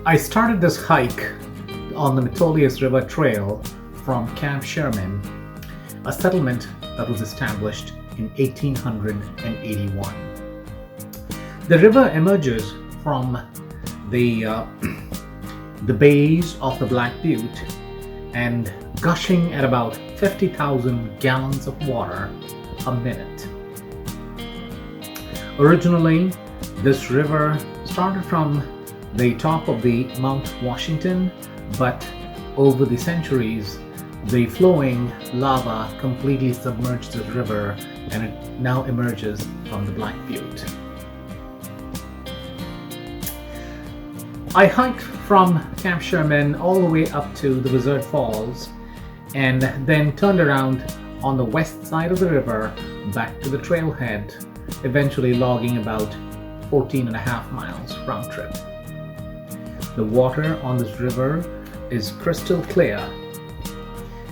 I started this hike on the Metolius River Trail from Camp Sherman, a settlement that was established in 1881. The river emerges from the bays of the Black Butte and gushing at about 50,000 gallons of water a minute. Originally, this river started from the top of the Mount Washington, but over the centuries, the flowing lava completely submerged the river and it now emerges from the Black Butte. I hiked from Camp Sherman all the way up to the Wizard Falls and then turned around on the west side of the river back to the trailhead, eventually logging about 14.5 miles round trip. The water on this river is crystal clear,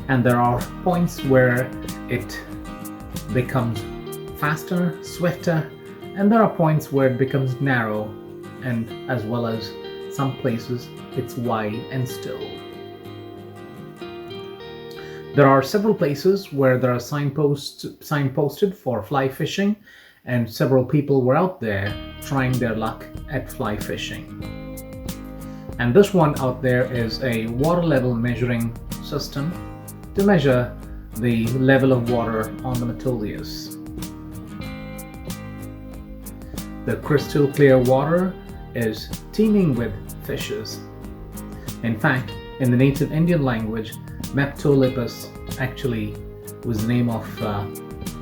and there are points where it becomes faster, swifter, and there are points where it becomes narrow, and as well as some places it's wide and still. There are several places where there are signposted for fly fishing, and several people were out there trying their luck at fly fishing. And this one out there is a water level measuring system to measure the level of water on the Metolius. The crystal clear water is teeming with fishes. In fact, in the native Indian language, Metolius actually was the name of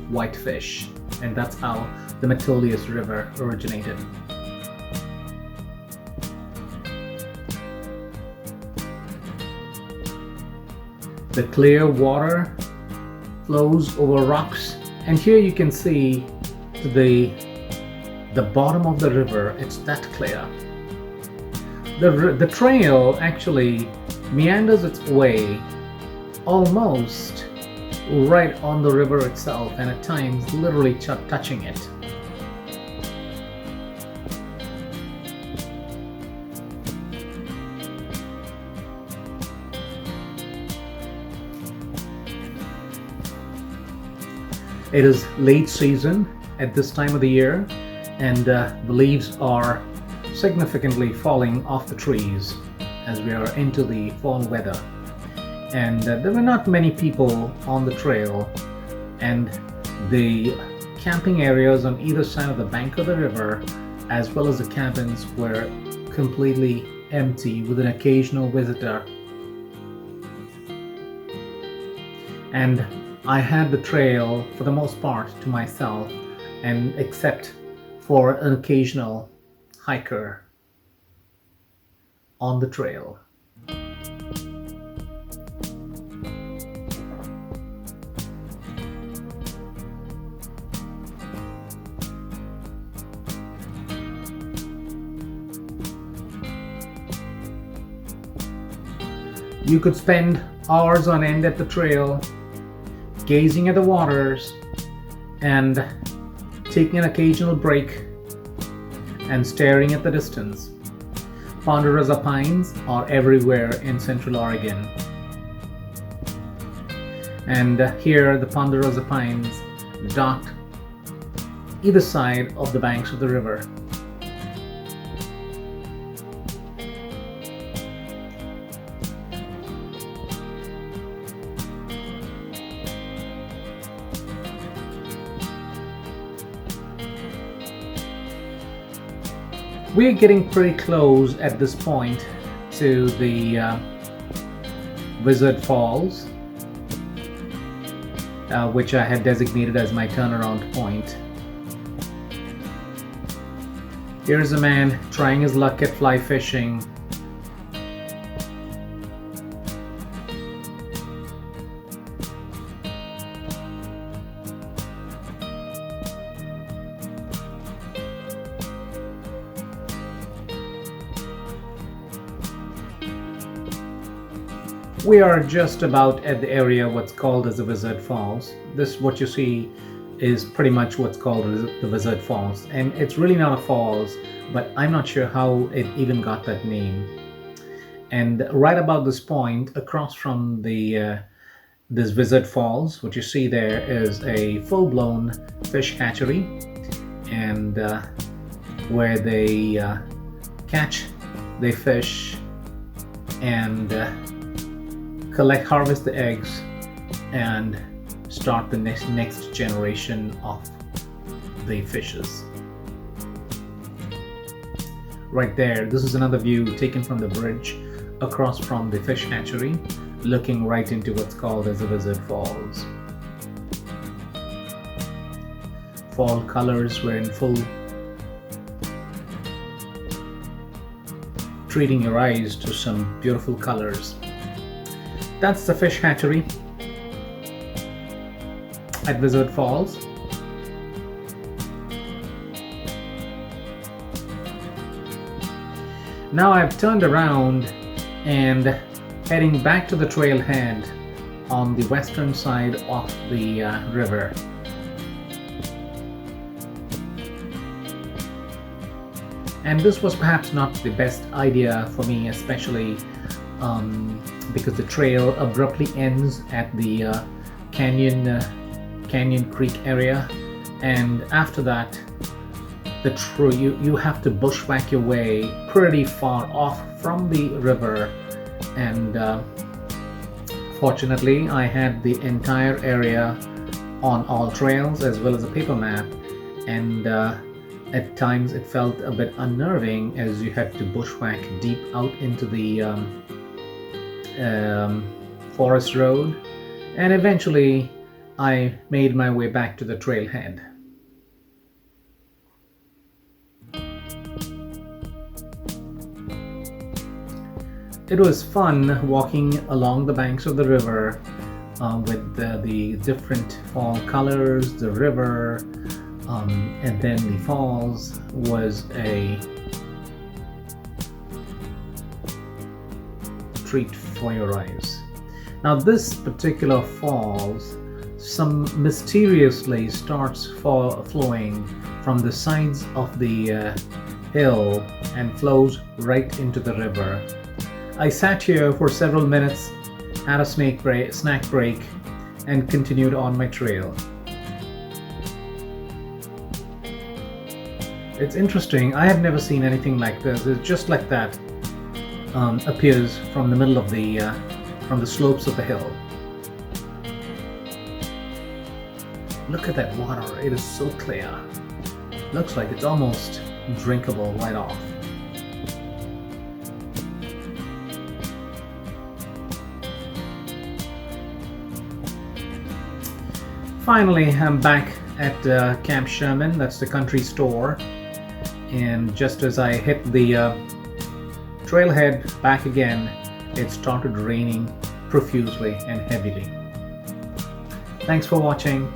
white fish, and that's how the Metolius River originated. The clear water flows over rocks, and here you can see the bottom of the river. It's that clear. The trail actually meanders its way almost right on the river itself, and at times literally touching it. It is late season at this time of the year, and the leaves are significantly falling off the trees as we are into the fall weather. And there were not many people on the trail, and the camping areas on either side of the bank of the river, as well as the cabins, were completely empty with an occasional visitor. And I had the trail for the most part to myself, and except for an occasional hiker on the trail. You could spend hours on end at the trail, gazing at the waters and taking an occasional break and staring at the distance. Ponderosa pines are everywhere in Central Oregon. And here the ponderosa pines dot either side of the banks of the river. We're getting pretty close at this point to the Wizard Falls, which I had designated as my turnaround point. Here's a man trying his luck at fly fishing. We are just about at the area what's called as the Wizard Falls. This, what you see, is pretty much what's called the Wizard Falls, and it's really not a falls, but I'm not sure how it even got that name. And right about this point, across from the this Wizard Falls, what you see there is a full-blown fish hatchery, and where they catch the fish and harvest the eggs and start the next generation of the fishes. Right there, this is another view taken from the bridge across from the fish hatchery, looking right into what's called as the Wizard Falls. Fall colors were in full, treating your eyes to some beautiful colors. That's the fish hatchery at Wizard Falls. Now I've turned around and heading back to the trailhead on the western side of the river. And this was perhaps not the best idea for me, especially because the trail abruptly ends at the Canyon Creek area, and after that you have to bushwhack your way pretty far off from the river. And fortunately I had the entire area on alltrails as well as a paper map, and at times it felt a bit unnerving as you had to bushwhack deep out into the forest road, and eventually I made my way back to the trailhead. It was fun walking along the banks of the river with the different fall colors, the river, and then the falls was a treat for your eyes. Now this particular falls mysteriously starts flowing from the sides of the hill and flows right into the river. I sat here for several minutes, had a snack break, and continued on my trail. It's interesting, I have never seen anything like this. It's just like that appears from the middle of from the slopes of the hill. Look at that water, it is so clear. Looks like it's almost drinkable right off. Finally, I'm back at Camp Sherman, that's the country store, and just as I hit the trailhead back again, it started raining profusely and heavily. Thanks for watching.